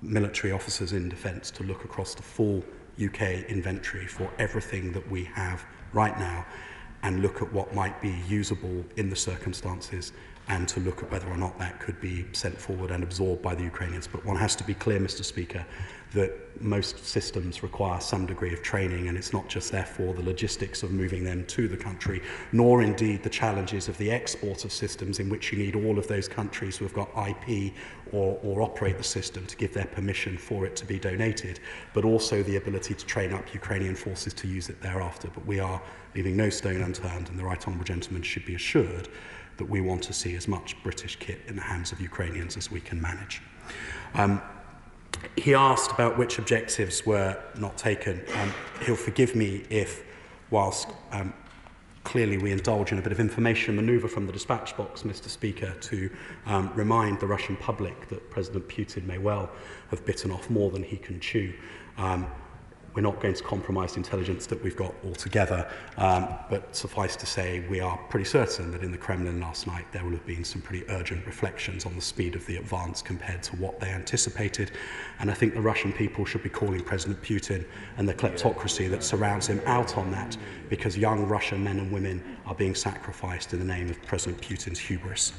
military officers in defence to look across the full UK inventory for everything that we have right now and look at what might be usable in the circumstances, and to look at whether or not that could be sent forward and absorbed by the Ukrainians. But one has to be clear, Mr. Speaker, that most systems require some degree of training, and it's not just therefore the logistics of moving them to the country, nor indeed the challenges of the export of systems, in which you need all of those countries who have got IP or operate the system to give their permission for it to be donated, but also the ability to train up Ukrainian forces to use it thereafter. But we are leaving no stone unturned, and the Right Honourable Gentleman should be assured that we want to see as much British kit in the hands of Ukrainians as we can manage. He asked about which objectives were not taken. He'll forgive me if, whilst clearly we indulge in a bit of information manoeuvre from the dispatch box, Mr. Speaker, to remind the Russian public that President Putin may well have bitten off more than he can chew. We're not going to compromise the intelligence that we've got altogether, but suffice to say, we are pretty certain that in the Kremlin last night there will have been some pretty urgent reflections on the speed of the advance compared to what they anticipated. And I think the Russian people should be calling President Putin and the kleptocracy that surrounds him out on that, because young Russian men and women are being sacrificed in the name of President Putin's hubris.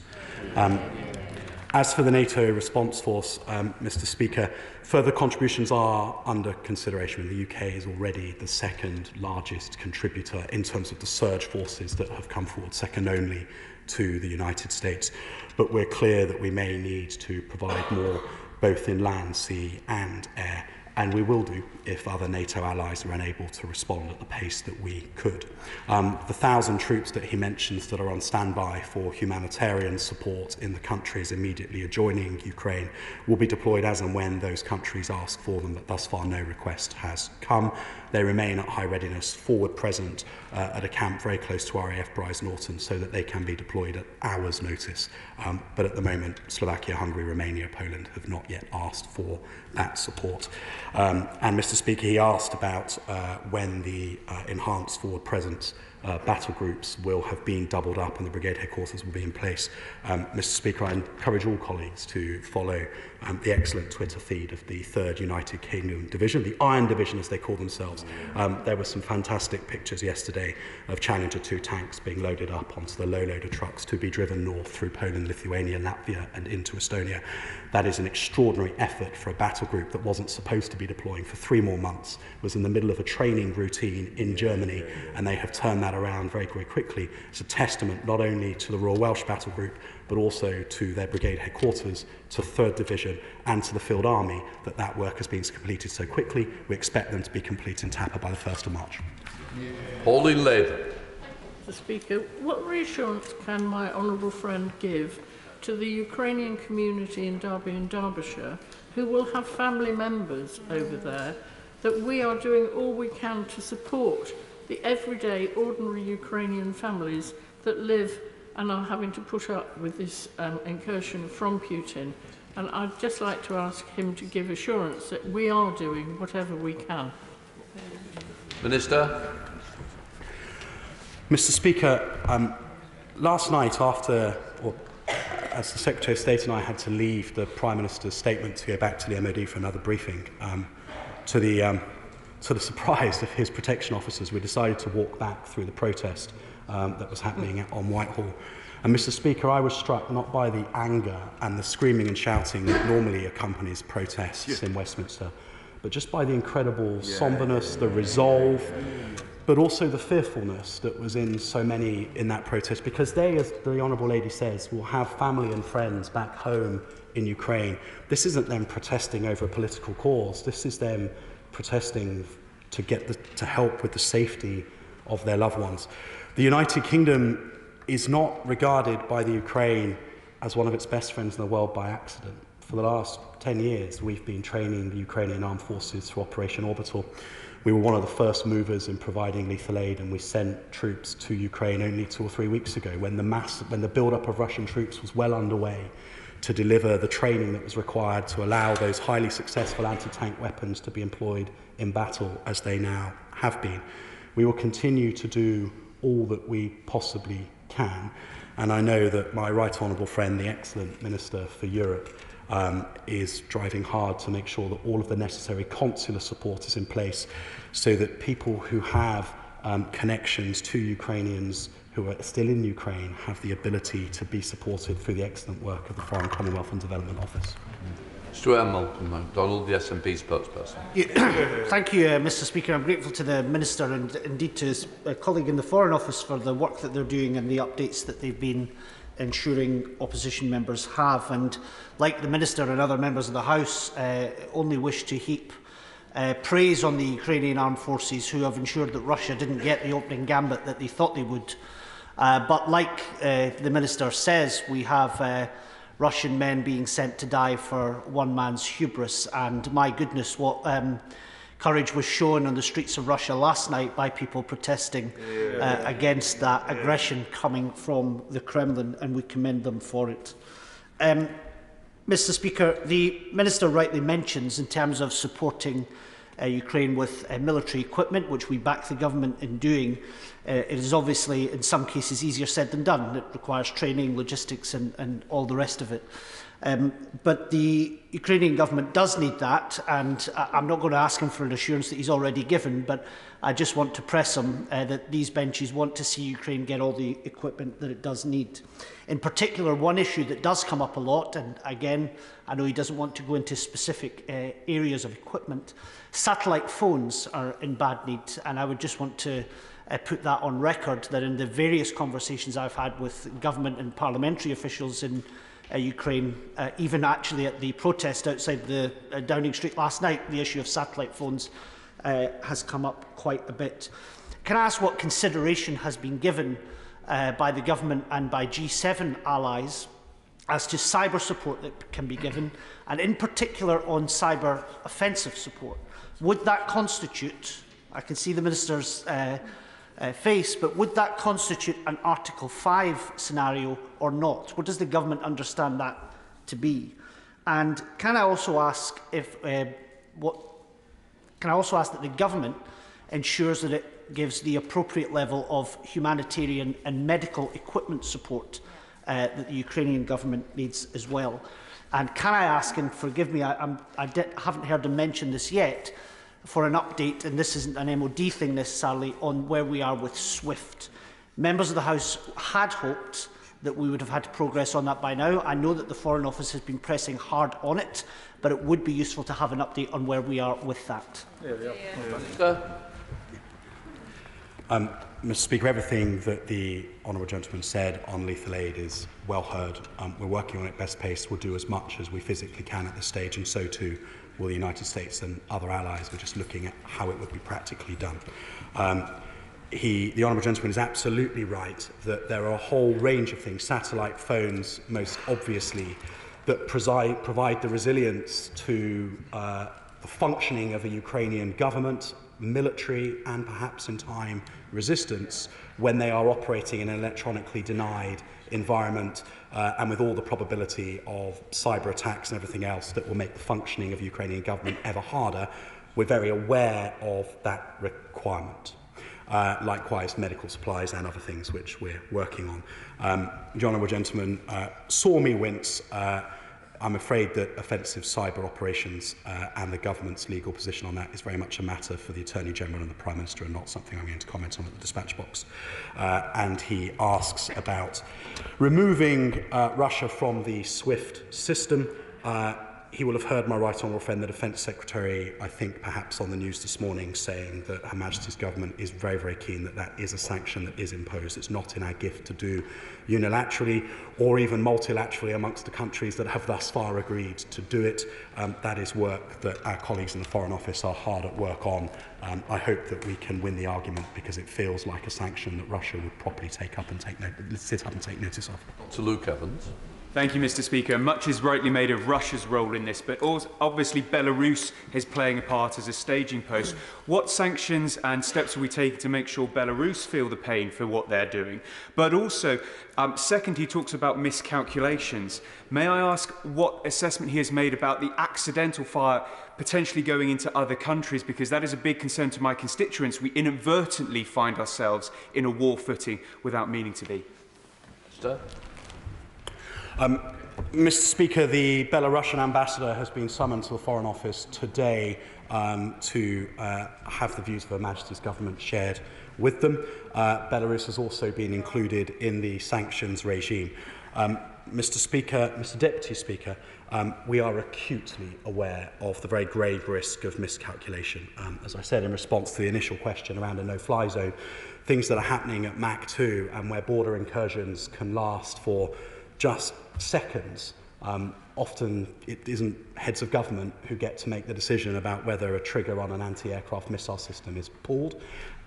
As for the NATO response force, Mr. Speaker, further contributions are under consideration. The UK is already the second largest contributor in terms of the surge forces that have come forward, second only to the United States. But we're clear that we may need to provide more, both in land, sea and air, and we will do if other NATO allies are unable to respond at the pace that we could. The 1,000 troops that he mentions that are on standby for humanitarian support in the countries immediately adjoining Ukraine will be deployed as and when those countries ask for them, but thus far no request has come. They remain at high readiness, forward present at a camp very close to RAF Bryce Norton, so that they can be deployed at hours' notice. But at the moment, Slovakia, Hungary, Romania, Poland have not yet asked for that support. And Mr. Speaker, he asked about when the enhanced forward presence battle groups will have been doubled up and the brigade headquarters will be in place. Mr. Speaker, I encourage all colleagues to follow the excellent Twitter feed of the 3rd United Kingdom Division, the Iron Division as they call themselves. There were some fantastic pictures yesterday of Challenger 2 tanks being loaded up onto the low-loader trucks to be driven north through Poland, Lithuania, Latvia and into Estonia. That is an extraordinary effort for a battle group that wasn't supposed to be deploying for 3 more months, was in the middle of a training routine in Germany, and they have turned that around very, very quickly. It's a testament not only to the Royal Welsh Battle Group, but also to their brigade headquarters, to 3rd Division and to the Field Army that that work has been completed so quickly. We expect them to be complete in Tapa by the 1st of March. Holy Labour. Mr. Speaker, what reassurance can my honourable friend give to the Ukrainian community in Derby and Derbyshire, who will have family members over there, that we are doing all we can to support the everyday, ordinary Ukrainian families that live and are having to put up with this incursion from Putin? And I'd just like to ask him to give assurance that we are doing whatever we can. Minister. Mr. Speaker, last night as the Secretary of State and I had to leave the Prime Minister's statement to go back to the MOD for another briefing, to the surprise of his protection officers, we decided to walk back through the protest that was happening on Whitehall. And Mr. Speaker, I was struck not by the anger and the screaming and shouting that normally accompanies protests in Westminster, but just by the incredible somberness, the resolve, but also the fearfulness that was in so many in that protest, because they, as the Honourable Lady says, will have family and friends back home in Ukraine. This isn't them protesting over a political cause. This is them protesting to help with the safety of their loved ones. The United Kingdom is not regarded by the Ukraine as one of its best friends in the world by accident. For the last 10 years, we've been training the Ukrainian armed forces through Operation Orbital. We were one of the first movers in providing lethal aid, and we sent troops to Ukraine only 2 or 3 weeks ago when the build-up of Russian troops was well underway to deliver the training that was required to allow those highly successful anti-tank weapons to be employed in battle as they now have been. We will continue to do all that we possibly can, and I know that my right honourable friend, the excellent Minister for Europe, is driving hard to make sure that all of the necessary consular support is in place so that people who have connections to Ukrainians who are still in Ukraine have the ability to be supported through the excellent work of the Foreign, Commonwealth and Development Office. Stuart Malcolm MacDonald, the SNP spokesperson. Thank you, Mr Speaker. I'm grateful to the Minister and indeed to his colleague in the Foreign Office for the work that they're doing and the updates that they've been ensuring opposition members have. And like the Minister and other members of the House, only wish to heap praise on the Ukrainian armed forces who have ensured that Russia didn't get the opening gambit that they thought they would. But like the Minister says, we have Russian men being sent to die for one man's hubris, and my goodness, what courage was shown on the streets of Russia last night by people protesting against that aggression coming from the Kremlin, and we commend them for it. Mr Speaker, the Minister rightly mentions in terms of supporting Ukraine with military equipment, which we back the government in doing. It is obviously in some cases easier said than done. It requires training, logistics and all the rest of it. But the Ukrainian government does need that, and I'm not going to ask him for an assurance that he's already given, but I just want to press him that these benches want to see Ukraine get all the equipment that it does need. In particular, one issue that does come up a lot, and again, I know he doesn't want to go into specific areas of equipment, satellite phones are in bad need, and I would just want to put that on record, that in the various conversations I've had with government and parliamentary officials in Ukraine, even actually at the protest outside the Downing Street last night, the issue of satellite phones has come up quite a bit. Can I ask what consideration has been given by the government and by G7 allies as to cyber support that can be given, and in particular on cyber offensive support? Would that constitute, I can see the Minister's face, but would that constitute an Article 5 scenario or not? What does the government understand that to be? And can I also ask if that the government ensures that it gives the appropriate level of humanitarian and medical equipment support that the Ukrainian government needs as well? And can I ask, and forgive me, I haven't heard him mention this yet, for an update, and this isn't an MOD thing necessarily, on where we are with SWIFT. Members of the House had hoped that we would have had progress on that by now. I know that the Foreign Office has been pressing hard on it, but it would be useful to have an update on where we are with that. Mr Speaker, everything that the honourable gentleman said on lethal aid is well heard. We're working on it best pace. We'll do as much as we physically can at this stage, and so too will the United States and other allies. We're just looking at how it would be practically done. The honourable gentleman is absolutely right that there are a whole range of things, satellite phones most obviously, that provide the resilience to the functioning of a Ukrainian government, military and perhaps in time resistance when they are operating in an electronically denied environment and with all the probability of cyber attacks and everything else that will make the functioning of the Ukrainian government ever harder. We're very aware of that requirement. Likewise, medical supplies and other things which we're working on. The honourable gentleman saw me wince. I'm afraid that offensive cyber operations and the government's legal position on that is very much a matter for the Attorney General and the Prime Minister and not something I'm going to comment on at the dispatch box. And he asks about removing Russia from the SWIFT system. He will have heard my right honourable friend, the Defence Secretary, I think perhaps on the news this morning, saying that Her Majesty's Government is very, very keen that that is a sanction that is imposed. It's not in our gift to do unilaterally or even multilaterally amongst the countries that have thus far agreed to do it. That is work that our colleagues in the Foreign Office are hard at work on. I hope that we can win the argument because it feels like a sanction that Russia would properly take up and sit up and take notice of. To Luke Evans. Thank you, Mr. Speaker. Much is rightly made of Russia's role in this, but also, obviously Belarus is playing a part as a staging post. What sanctions and steps are we taking to make sure Belarus feel the pain for what they're doing? But also, second, he talks about miscalculations. May I ask what assessment he has made about the accidental fire potentially going into other countries, because that is a big concern to my constituents. We inadvertently find ourselves in a war footing without meaning to be. Sir? Mr. Speaker, the Belarusian ambassador has been summoned to the Foreign Office today to have the views of Her Majesty's government shared with them. Belarus has also been included in the sanctions regime. Mr. Deputy Speaker, we are acutely aware of the very grave risk of miscalculation. As I said in response to the initial question around a no-fly zone, things that are happening at Mach 2 and where border incursions can last for just seconds. Often it isn't heads of government who get to make the decision about whether a trigger on an anti-aircraft missile system is pulled,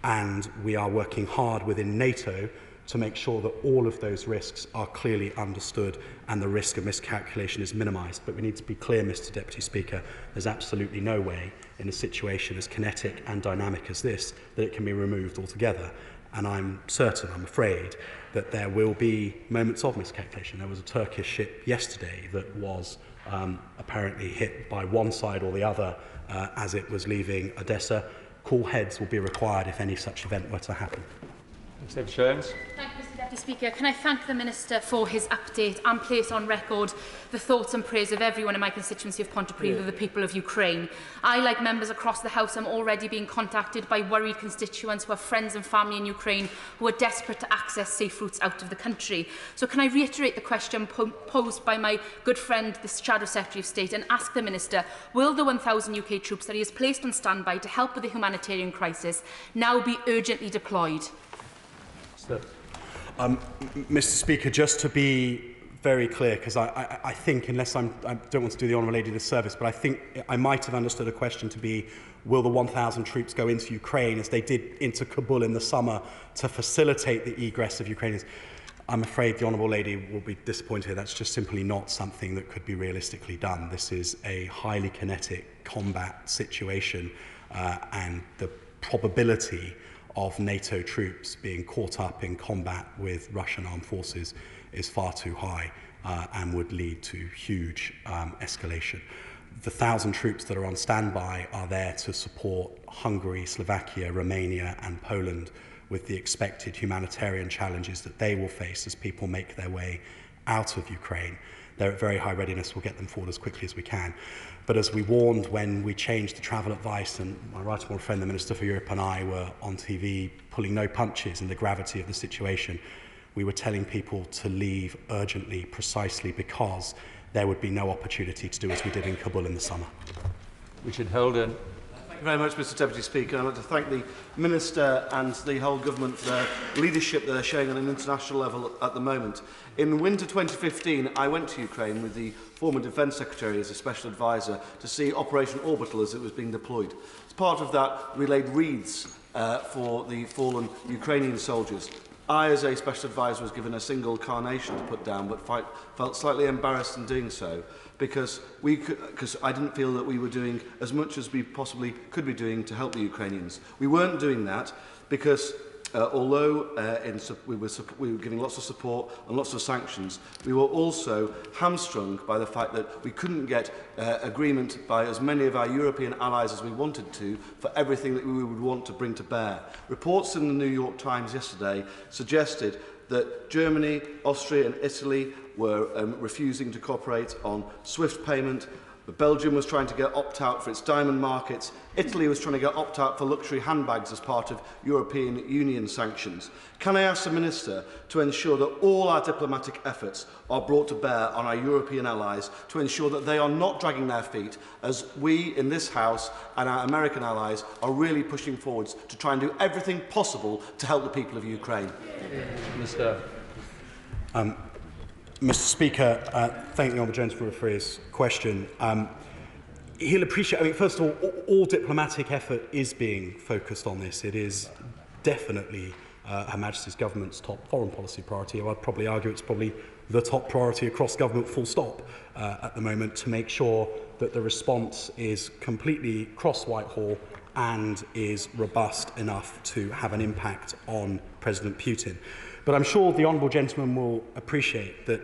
and we are working hard within NATO to make sure that all of those risks are clearly understood and the risk of miscalculation is minimised. But we need to be clear, Mr. Deputy Speaker, there's absolutely no way in a situation as kinetic and dynamic as this that it can be removed altogether. And I'm certain, I'm afraid, that there will be moments of miscalculation. There was a Turkish ship yesterday that was apparently hit by one side or the other as it was leaving Odessa. Cool heads will be required if any such event were to happen. Thank you, Mr. Deputy Speaker. Can I thank the Minister for his update and place on record the thoughts and prayers of everyone in my constituency of Pontypridd of the people of Ukraine. I, like members across the House, am already being contacted by worried constituents who have friends and family in Ukraine who are desperate to access safe routes out of the country. So can I reiterate the question posed by my good friend, the Shadow Secretary of State, and ask the Minister, will the 1,000 UK troops that he has placed on standby to help with the humanitarian crisis now be urgently deployed? Mr. Speaker, just to be very clear, because I think, unless I don't want to do the Honourable Lady this service, but I think I might have understood a question to be, will the 1,000 troops go into Ukraine as they did into Kabul in the summer to facilitate the egress of Ukrainians? I'm afraid the Honourable Lady will be disappointed. That's just simply not something that could be realistically done. This is a highly kinetic combat situation, and the probability of NATO troops being caught up in combat with Russian armed forces is far too high and would lead to huge escalation. The 1,000 troops that are on standby are there to support Hungary, Slovakia, Romania and Poland with the expected humanitarian challenges that they will face as people make their way out of Ukraine. They're at very high readiness. We'll get them forward as quickly as we can. But as we warned when we changed the travel advice, and my right honourable friend, the Minister for Europe, and I were on TV pulling no punches in the gravity of the situation, we were telling people to leave urgently precisely because there would be no opportunity to do as we did in Kabul in the summer. Richard Holden. Thank you very much, Mr Deputy Speaker. I'd like to thank the Minister and the whole government for their leadership that they're showing on an international level at the moment. In winter 2015, I went to Ukraine with the former Defence Secretary as a special advisor to see Operation Orbital as it was being deployed. As part of that, we laid wreaths for the fallen Ukrainian soldiers. I, as a special advisor, was given a single carnation to put down, but felt slightly embarrassed in doing so because I didn't feel that we were doing as much as we possibly could be doing to help the Ukrainians. We weren't doing that because although we were giving lots of support and lots of sanctions, we were also hamstrung by the fact that we couldn't get agreement by as many of our European allies as we wanted to for everything that we would want to bring to bear. Reports in the New York Times yesterday suggested that Germany, Austria and Italy were refusing to cooperate on SWIFT payment. Belgium was trying to get opt-out for its diamond markets. Italy was trying to get opt-out for luxury handbags as part of European Union sanctions. Can I ask the Minister to ensure that all our diplomatic efforts are brought to bear on our European allies to ensure that they are not dragging their feet as we in this House and our American allies are really pushing forwards to try and do everything possible to help the people of Ukraine? Minister. Mr. Speaker, thank the honourable gentleman for his question. He'll appreciate, first of all diplomatic effort is being focused on this. It is definitely Her Majesty's government's top foreign policy priority. I'd probably argue it's probably the top priority across government full stop at the moment to make sure that the response is completely cross Whitehall and is robust enough to have an impact on President Putin. But I'm sure the honourable gentleman will appreciate that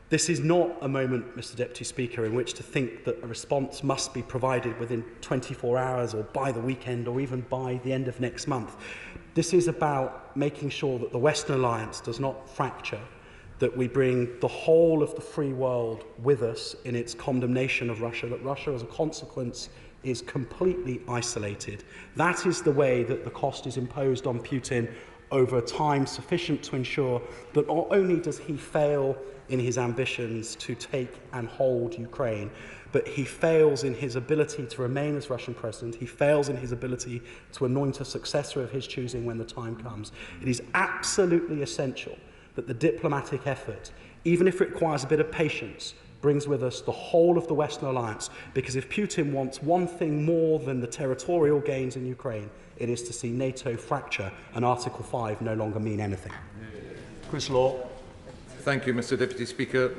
this is not a moment, Mr Deputy Speaker, in which to think that a response must be provided within 24 hours or by the weekend or even by the end of next month. This is about making sure that the Western Alliance does not fracture, that we bring the whole of the free world with us in its condemnation of Russia, that Russia as a consequence is completely isolated. That is the way that the cost is imposed on Putin over time sufficient to ensure that not only does he fail in his ambitions to take and hold Ukraine, but he fails in his ability to remain as Russian president. He fails in his ability to anoint a successor of his choosing when the time comes. It is absolutely essential that the diplomatic effort, even if it requires a bit of patience, brings with us the whole of the Western alliance, because if Putin wants one thing more than the territorial gains in Ukraine, it is to see NATO fracture and Article 5 no longer mean anything. Chris Law. Thank you, Mr Deputy Speaker.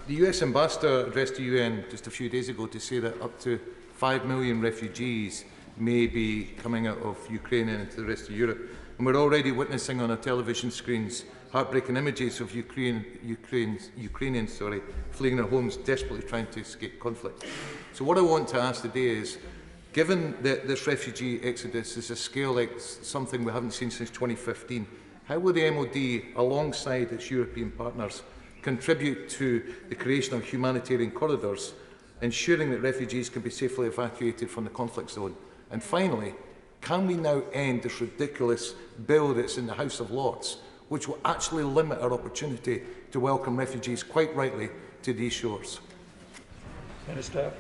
The US Ambassador addressed the UN just a few days ago to say that up to 5 million refugees may be coming out of Ukraine and into the rest of Europe. And we're already witnessing on our television screens heartbreaking images of Ukrainians fleeing their homes, desperately trying to escape conflict. So what I want to ask today is, given that this refugee exodus is a scale like something we haven't seen since 2015, how will the MOD, alongside its European partners, contribute to the creation of humanitarian corridors, ensuring that refugees can be safely evacuated from the conflict zone? And finally, can we now end this ridiculous bill that's in the House of Lords, which will actually limit our opportunity to welcome refugees, quite rightly, to these shores? Minister.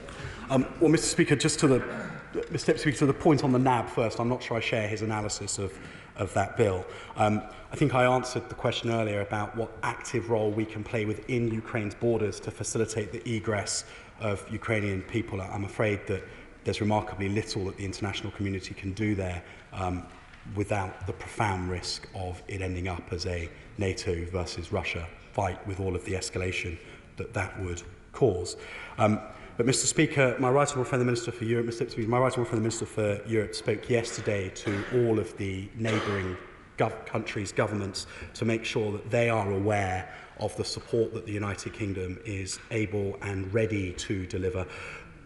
Well, Mr. Speaker, just to the point on the NAB first, I'm not sure I share his analysis of that bill. I think I answered the question earlier about what active role we can play within Ukraine's borders to facilitate the egress of Ukrainian people. I'm afraid that there's remarkably little that the international community can do there without the profound risk of it ending up as a NATO versus Russia fight with all of the escalation that would cause. But Mr. Speaker, my right honourable friend the Minister for Europe, Mr. Speaker, my right honourable friend the Minister for Europe spoke yesterday to all of the neighbouring countries' governments to make sure that they are aware of the support that the United Kingdom is able and ready to deliver,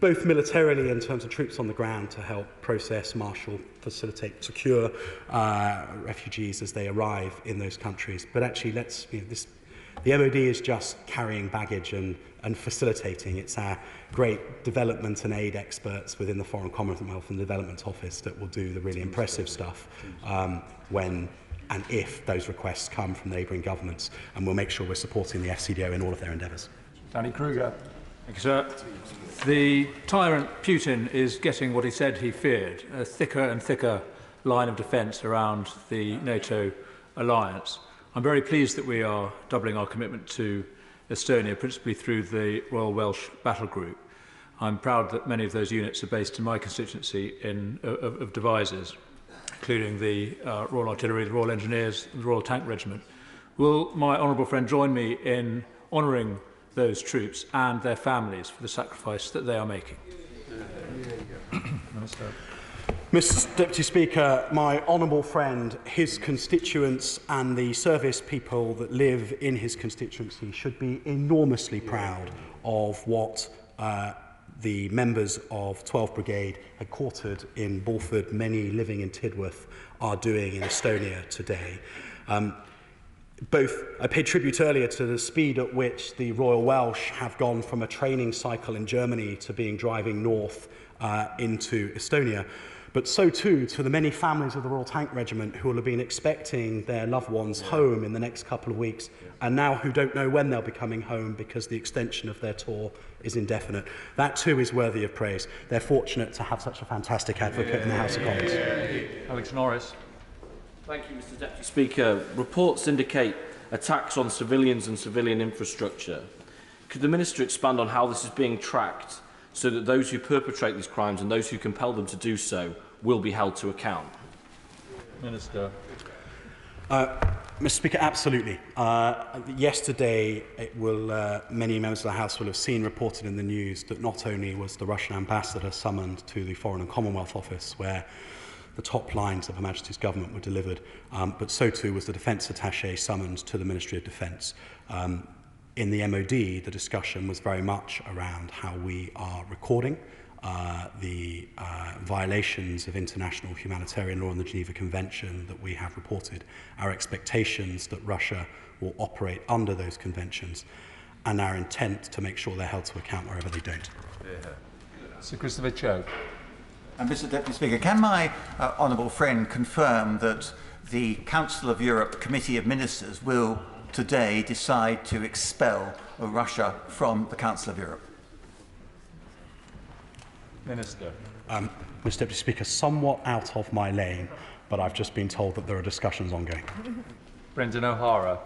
both militarily in terms of troops on the ground to help process, marshal, facilitate, secure refugees as they arrive in those countries. But actually, the MOD is just carrying baggage and facilitating. It's our great development and aid experts within the Foreign Commonwealth and Development Office that will do the really impressive stuff when and if those requests come from neighbouring governments. And we'll make sure we're supporting the FCDO in all of their endeavours. Danny Kruger. Thank you, sir. The tyrant Putin is getting what he said he feared, a thicker and thicker line of defence around the NATO alliance. I'm very pleased that we are doubling our commitment to Estonia, principally through the Royal Welsh Battle Group. I'm proud that many of those units are based in my constituency of devisers, including the Royal Artillery, the Royal Engineers, and the Royal Tank Regiment. Will my honourable friend join me in honouring those troops and their families for the sacrifice that they are making? Mr. Deputy Speaker, my honourable friend, his constituents and the service people that live in his constituency should be enormously proud of what the members of 12th Brigade, headquartered in Bulford, many living in Tidworth, are doing in Estonia today. I paid tribute earlier to the speed at which the Royal Welsh have gone from a training cycle in Germany to being driving north into Estonia, but so too to the many families of the Royal Tank Regiment who will have been expecting their loved ones home in the next couple of weeks and now who don't know when they'll be coming home because the extension of their tour is indefinite. That too is worthy of praise. They're fortunate to have such a fantastic advocate in the House of Commons. Alex Norris. Thank you, Mr. Deputy Speaker. Reports indicate attacks on civilians and civilian infrastructure. Could the Minister expand on how this is being tracked so that those who perpetrate these crimes and those who compel them to do so will be held to account? Minister. Mr. Speaker, absolutely. Yesterday, many members of the House will have seen reported in the news that not only was the Russian ambassador summoned to the Foreign and Commonwealth Office, where the top lines of Her Majesty's government were delivered, but so too was the Defence Attaché summoned to the Ministry of Defence. In the MOD, the discussion was very much around how we are recording the violations of international humanitarian law and the Geneva Convention that we have reported, our expectations that Russia will operate under those conventions, and our intent to make sure they're held to account wherever they don't. Sir Christopher Cho. And Mr Deputy Speaker, can my honourable friend confirm that the Council of Europe Committee of Ministers will today decide to expel Russia from the Council of Europe? Minister. Mr Deputy Speaker, somewhat out of my lane, but I've just been told that there are discussions ongoing. Brendan O'Hara.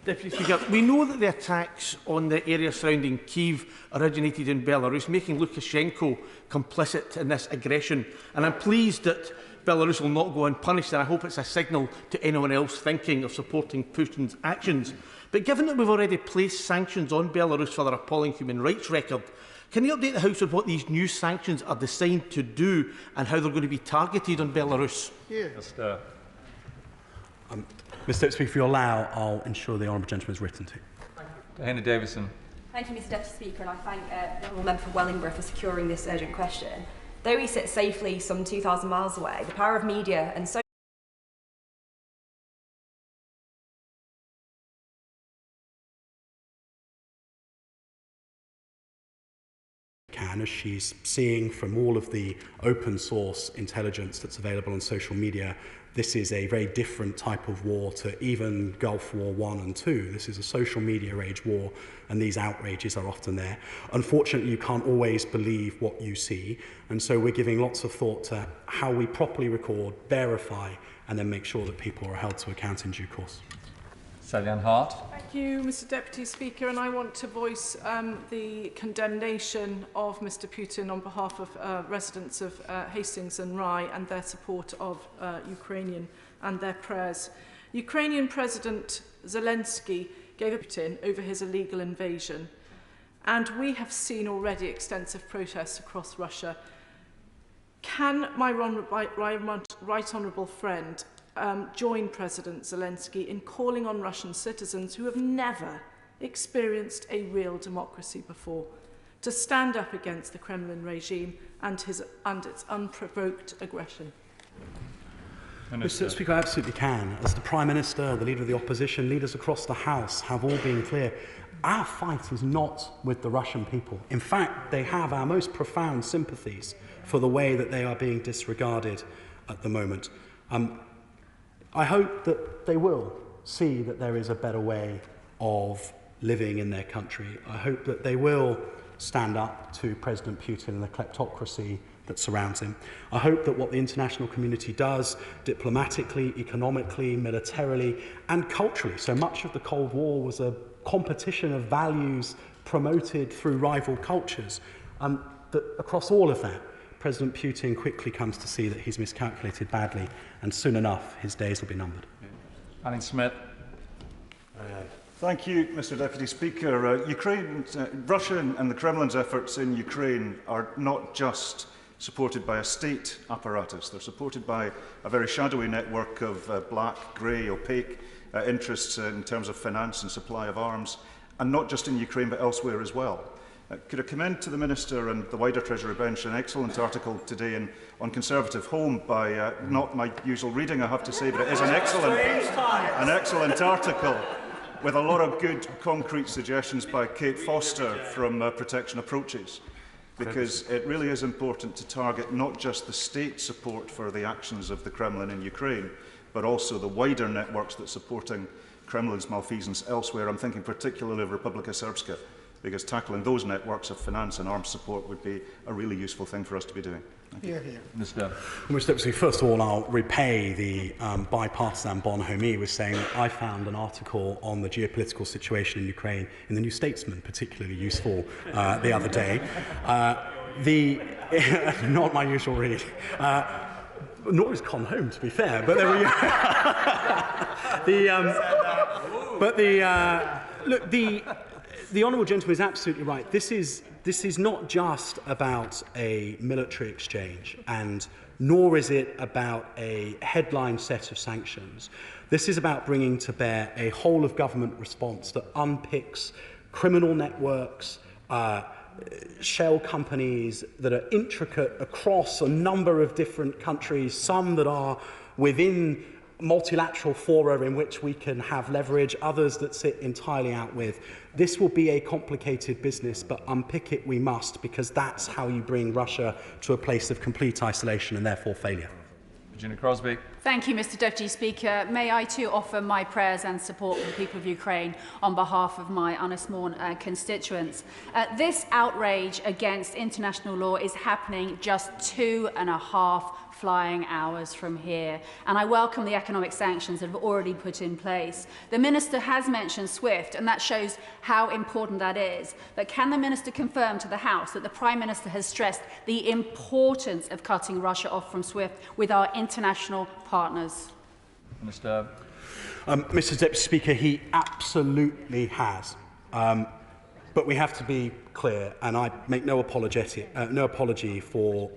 Deputy Speaker, we know that the attacks on the area surrounding Kyiv originated in Belarus, making Lukashenko complicit in this aggression. And I'm pleased that Belarus will not go unpunished, and I hope it's a signal to anyone else thinking of supporting Putin's actions. But given that we've already placed sanctions on Belarus for their appalling human rights record, can you update the House on what these new sanctions are designed to do and how they're going to be targeted on Belarus? Mr. Mr Deputy Speaker, if you allow, I'll ensure the honourable gentleman is written to. Hannah Davison. Thank you, Mr Deputy Speaker, and I thank the Honourable Member for Wellingborough for securing this urgent question. Though we sit safely some 2,000 miles away, the power of media and so as she's seeing from all of the open source intelligence that's available on social media, this is a very different type of war to even Gulf War I and II. This is a social media age war, and these outrages are often there. Unfortunately, you can't always believe what you see, and so we're giving lots of thought to how we properly record, verify, and then make sure that people are held to account in due course. Sally-Ann Hart. Thank you, Mr Deputy Speaker, and I want to voice the condemnation of Mr Putin on behalf of residents of Hastings and Rye and their support of Ukrainian and their prayers. Ukrainian President Zelensky gave a Putin over his illegal invasion, and we have seen already extensive protests across Russia. Can my right honourable friend join President Zelensky in calling on Russian citizens who have never experienced a real democracy before to stand up against the Kremlin regime and its unprovoked aggression? Mr Speaker, I absolutely can. As the Prime Minister, the Leader of the Opposition, leaders across the House have all been clear. Our fight is not with the Russian people. In fact, they have our most profound sympathies for the way that they are being disregarded at the moment. I hope that they will see that there is a better way of living in their country. I hope that they will stand up to President Putin and the kleptocracy that surrounds him. I hope that what the international community does, diplomatically, economically, militarily, and culturally, so much of the Cold War was a competition of values promoted through rival cultures, that across all of that, President Putin quickly comes to see that he's miscalculated badly, and soon enough, his days will be numbered. Alan Smith. Thank you, Mr Deputy Speaker. Russia and the Kremlin's efforts in Ukraine are not just supported by a state apparatus. They're supported by a very shadowy network of black, grey, opaque interests in terms of finance and supply of arms, and not just in Ukraine but elsewhere as well. Could I commend to the Minister and the wider Treasury bench an excellent article today on Conservative Home by, not my usual reading, I have to say, but it is an excellent article with a lot of good concrete suggestions by Kate Foster from Protection Approaches, because it really is important to target not just the state support for the actions of the Kremlin in Ukraine, but also the wider networks that are supporting Kremlin's malfeasance elsewhere. I'm thinking particularly of Republika Srpska, because tackling those networks of finance and arms support would be a really useful thing for us to be doing. Mr. Deputy, first of all, I'll repay the bipartisan bonhomie with saying that I found an article on the geopolitical situation in Ukraine in the New Statesman particularly useful the other day. Not my usual read. Nor is Con Home, to be fair, but there we go. The honourable gentleman is absolutely right. This is not just about a military exchange, and nor is it about a headline set of sanctions. This is about bringing to bear a whole of government response that unpicks criminal networks, shell companies that are intricate across a number of different countries, some that are within multilateral fora in which we can have leverage, others that sit entirely out with. This will be a complicated business, but unpick it we must, because that's how you bring Russia to a place of complete isolation and therefore failure. Virginia Crosby. Thank you, Mr Deputy Speaker. May I too offer my prayers and support for the people of Ukraine on behalf of my unsworn constituents. This outrage against international law is happening just 2.5 flying hours from here, and I welcome the economic sanctions that have already put in place. The Minister has mentioned SWIFT, and that shows how important that is. But can the Minister confirm to the House that the Prime Minister has stressed the importance of cutting Russia off from SWIFT with our international partners? Minister. Mr Deputy Speaker, he absolutely has. But we have to be clear, and I make no apology for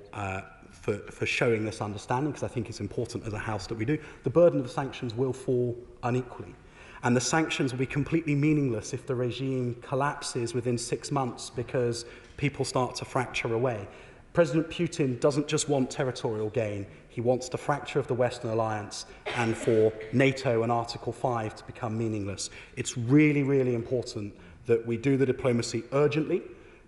showing this understanding, because I think it's important as a House that we do. The burden of the sanctions will fall unequally. And the sanctions will be completely meaningless if the regime collapses within 6 months because people start to fracture away. President Putin doesn't just want territorial gain. He wants the fracture of the Western alliance and for NATO and Article 5 to become meaningless. It's really, really important that we do the diplomacy urgently,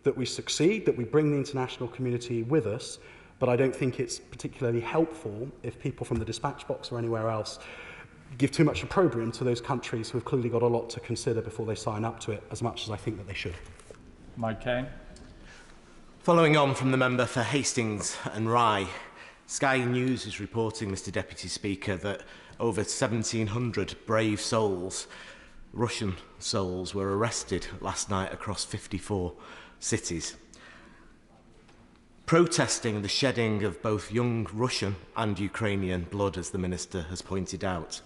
that we succeed, that we bring the international community with us. But I don't think it's particularly helpful if people from the dispatch box or anywhere else give too much opprobrium to those countries who have clearly got a lot to consider before they sign up to it, as much as I think that they should. Mike Kane. Following on from the member for Hastings and Rye, Sky News is reporting, Mr Deputy Speaker, that over 1,700 brave souls, Russian souls, were arrested last night across 54 cities, protesting the shedding of both young Russian and Ukrainian blood, as the Minister has pointed out.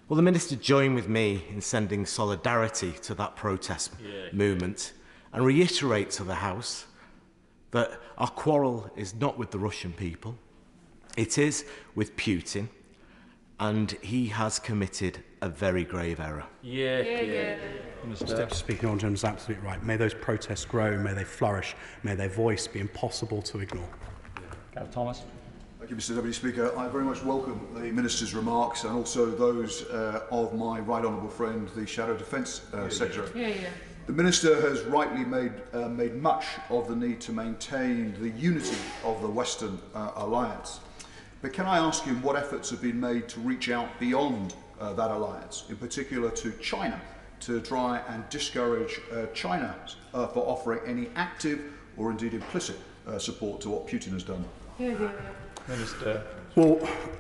Will the Minister join with me in sending solidarity to that protest movement and reiterate to the House that our quarrel is not with the Russian people, it is with Putin, and he has committed a very grave error? Mr Deputy Speaker, Honourable Gentleman is absolutely right. May those protests grow, may they flourish, may their voice be impossible to ignore. Gareth Thomas. Thank you, Mr Deputy Speaker. I very much welcome the Minister's remarks and also those of my right honourable friend, the Shadow Defence Secretary. The Minister has rightly made much of the need to maintain the unity of the Western alliance. But can I ask him what efforts have been made to reach out beyond that alliance, in particular to China, to try and discourage China for offering any active or indeed implicit support to what Putin has done? Minister. Well,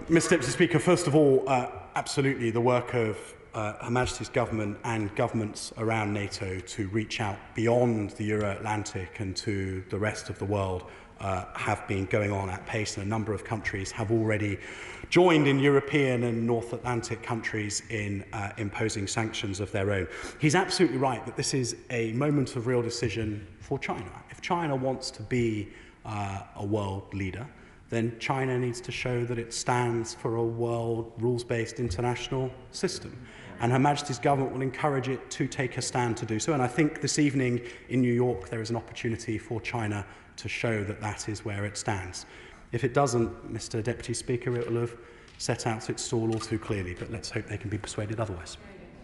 Mr Deputy Speaker, first of all, absolutely the work of Her Majesty's government and governments around NATO to reach out beyond the Euro-Atlantic and to the rest of the world have been going on at pace, and a number of countries have already joined in European and North Atlantic countries in imposing sanctions of their own. He's absolutely right that this is a moment of real decision for China. If China wants to be a world leader, then China needs to show that it stands for a world rules-based international system. And Her Majesty's government will encourage it to take a stand to do so. And I think this evening in New York there is an opportunity for China to show that that is where it stands. If it doesn't, Mr Deputy Speaker, it will have set out its stall all too clearly, but let's hope they can be persuaded otherwise.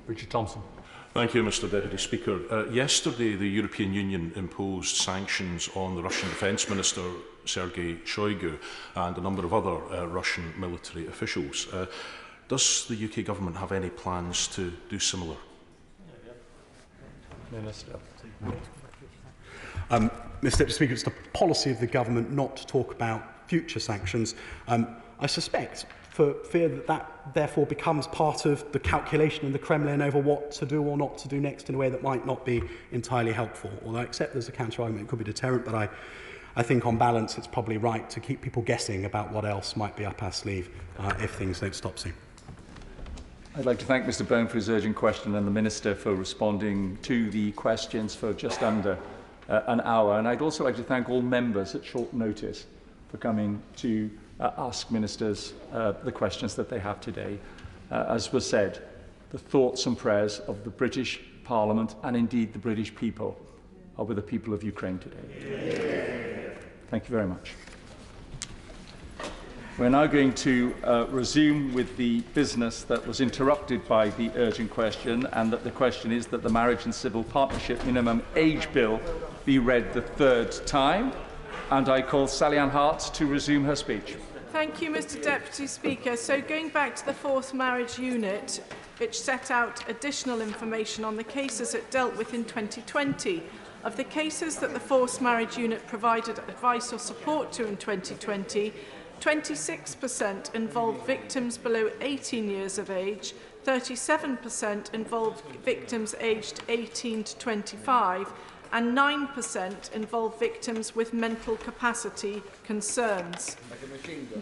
Richard Thompson. Thank you, Mr Deputy Speaker. Yesterday, the European Union imposed sanctions on the Russian Defence Minister, Sergei Shoigu, and a number of other Russian military officials. Does the UK Government have any plans to do similar? Minister. Mr Deputy Speaker, it's the policy of the government not to talk about future sanctions. I suspect, for fear that that therefore becomes part of the calculation in the Kremlin over what to do or not to do next in a way that might not be entirely helpful. Although I accept there's a counter-argument, it could be deterrent, but I think on balance it's probably right to keep people guessing about what else might be up our sleeve if things don't stop soon. I'd like to thank Mr Bone for his urgent question and the Minister for responding to the questions for just under an hour. And I'd also like to thank all members at short notice for coming to ask ministers the questions that they have today. As was said, the thoughts and prayers of the British Parliament and indeed the British people are with the people of Ukraine today. Thank you very much. We're now going to resume with the business that was interrupted by the urgent question, and that the question is that the Marriage and Civil Partnership Minimum Age Bill be read the third time. And I call Sally Ann Hart to resume her speech. Thank you, Mr Deputy Speaker. So going back to the Forced Marriage Unit, which set out additional information on the cases it dealt with in 2020. Of the cases that the Forced Marriage Unit provided advice or support to in 2020, 26% involved victims below 18 years of age, 37% involved victims aged 18 to 25, and 9% involved victims with mental capacity concerns.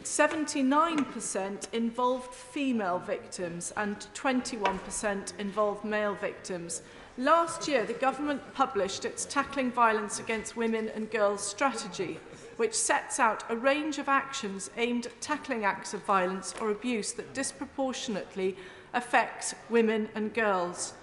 79% involved female victims and 21% involved male victims. Last year, the government published its Tackling Violence Against Women and Girls strategy, which sets out a range of actions aimed at tackling acts of violence or abuse that disproportionately affect women and girls.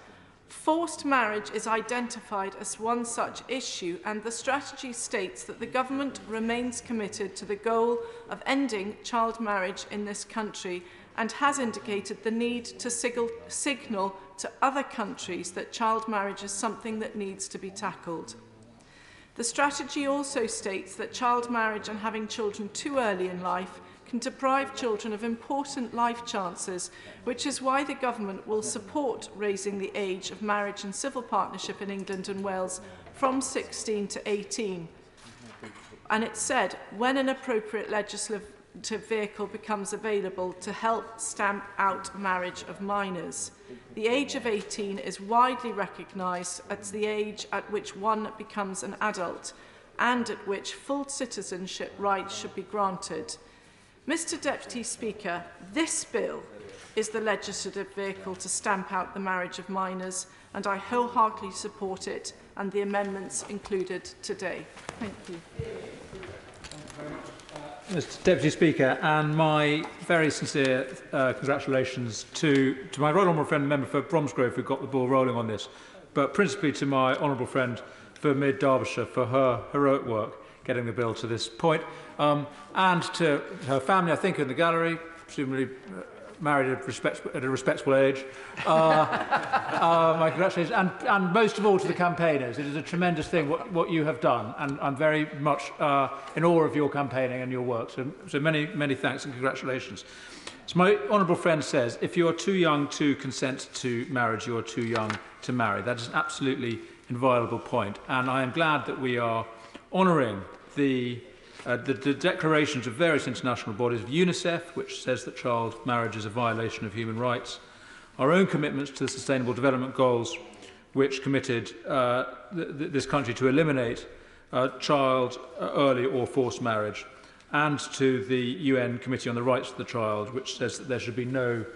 Forced marriage is identified as one such issue, and the strategy states that the government remains committed to the goal of ending child marriage in this country and has indicated the need to signal to other countries that child marriage is something that needs to be tackled. The strategy also states that child marriage and having children too early in life can deprive children of important life chances, which is why the government will support raising the age of marriage and civil partnership in England and Wales from 16 to 18. And it said, when an appropriate legislative vehicle becomes available to help stamp out marriage of minors. The age of 18 is widely recognised as the age at which one becomes an adult and at which full citizenship rights should be granted. Mr Deputy Speaker, this bill is the legislative vehicle to stamp out the marriage of minors, and I wholeheartedly support it and the amendments included today. Thank you. Mr Deputy Speaker, and my very sincere congratulations to my right honourable friend, the member for Bromsgrove, who got the ball rolling on this, but principally to my honourable friend for Mid Derbyshire for her heroic work getting the bill to this point, and to her family, I think, in the gallery, presumably married at a respectable age. My congratulations, and most of all to the campaigners. It is a tremendous thing what you have done, and I'm very much in awe of your campaigning and your work. So many, many thanks and congratulations. As my honourable friend says, if you are too young to consent to marriage, you are too young to marry. That is an absolutely inviolable point, and I am glad that we are honouring the declarations of various international bodies, of UNICEF, which says that child marriage is a violation of human rights, our own commitments to the Sustainable Development Goals, which committed this country to eliminate child early or forced marriage, and to the UN Committee on the Rights of the Child, which says that there should be no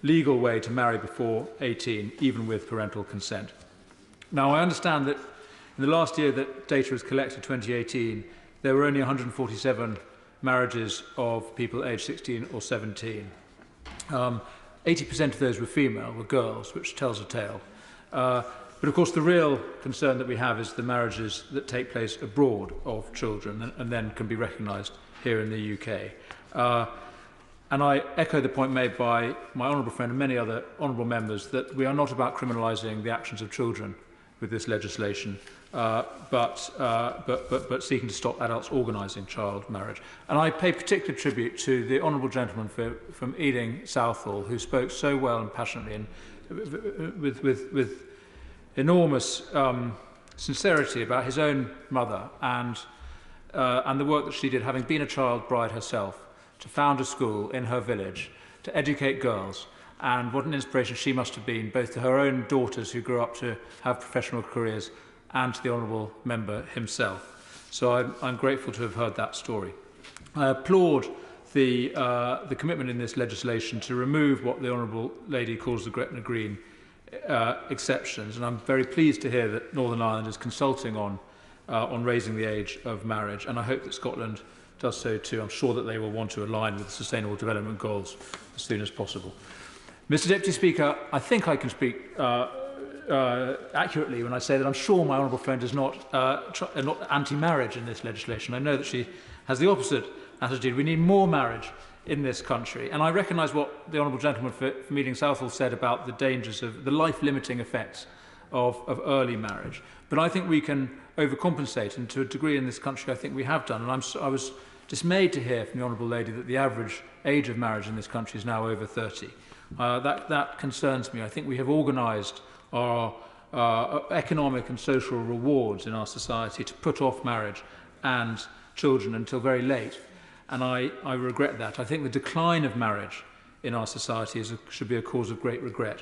legal way to marry before 18, even with parental consent. Now, I understand that in the last year that data was collected, 2018, there were only 147 marriages of people aged 16 or 17. 80% of those were female, were girls, which tells a tale. But of course, the real concern that we have is the marriages that take place abroad of children and then can be recognised here in the UK. And I echo the point made by my honourable friend and many other honourable members that we are not about criminalising the actions of children with this legislation, but seeking to stop adults organising child marriage. And I pay particular tribute to the honourable gentleman from Ealing Southall, who spoke so well and passionately and with enormous sincerity about his own mother and the work that she did, having been a child bride herself, to found a school in her village, to educate girls, and what an inspiration she must have been, both to her own daughters who grew up to have professional careers and to the honourable member himself. So I'm grateful to have heard that story. I applaud the commitment in this legislation to remove what the honourable lady calls the Gretna Green exceptions, and I'm very pleased to hear that Northern Ireland is consulting on raising the age of marriage, and I hope that Scotland does so too. I'm sure that they will want to align with the Sustainable Development Goals as soon as possible. Mr Deputy Speaker, I think I can speak accurately when I say that I'm sure my honourable friend is not anti-marriage in this legislation. I know that she has the opposite attitude. We need more marriage in this country. And I recognise what the honourable gentleman for Ealing Southall said about the dangers of the life-limiting effects of early marriage. But I think we can overcompensate, and to a degree in this country I think we have done. And I was dismayed to hear from the honourable lady that the average age of marriage in this country is now over 30. That concerns me. I think we have organised our economic and social rewards in our society to put off marriage and children until very late. And I regret that. I think the decline of marriage in our society should be a cause of great regret.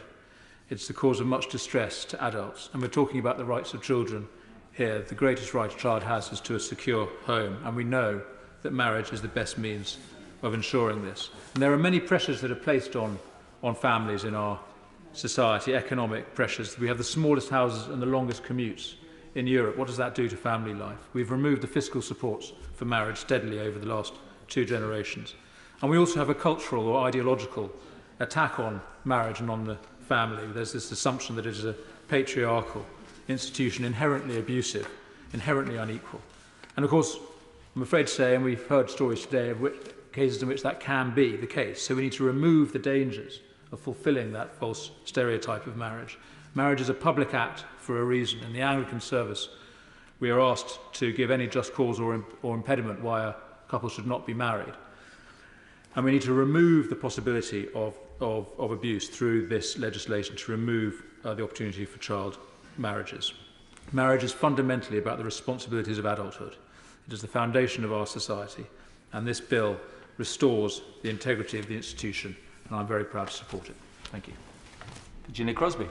It's the cause of much distress to adults. And we're talking about the rights of children here. The greatest right a child has is to a secure home. And we know that marriage is the best means of ensuring this. And there are many pressures that are placed on families in our society, economic pressures. We have the smallest houses and the longest commutes in Europe. What does that do to family life? We've removed the fiscal supports for marriage steadily over the last 2 generations. And we also have a cultural or ideological attack on marriage and on the family. There's this assumption that it is a patriarchal institution, inherently abusive, inherently unequal. And of course, I'm afraid to say, and we've heard stories today of cases in which that can be the case. So we need to remove the dangers of fulfilling that false stereotype of marriage. Marriage is a public act for a reason. In the Anglican service, we are asked to give any just cause or impediment why a couple should not be married. And we need to remove the possibility of abuse through this legislation, to remove the opportunity for child marriages. Marriage is fundamentally about the responsibilities of adulthood. It is the foundation of our society, and this bill restores the integrity of the institution, and I'm very proud to support it. Thank you. Virginia Crosby.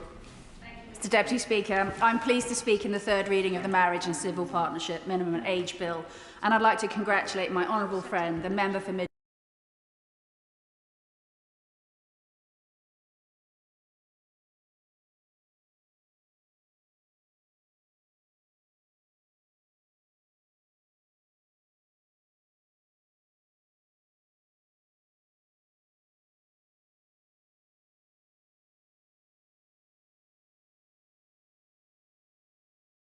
Mr Deputy Speaker, I'm pleased to speak in the third reading of the Marriage and Civil Partnership Minimum Age Bill, and I'd like to congratulate my honourable friend, the member for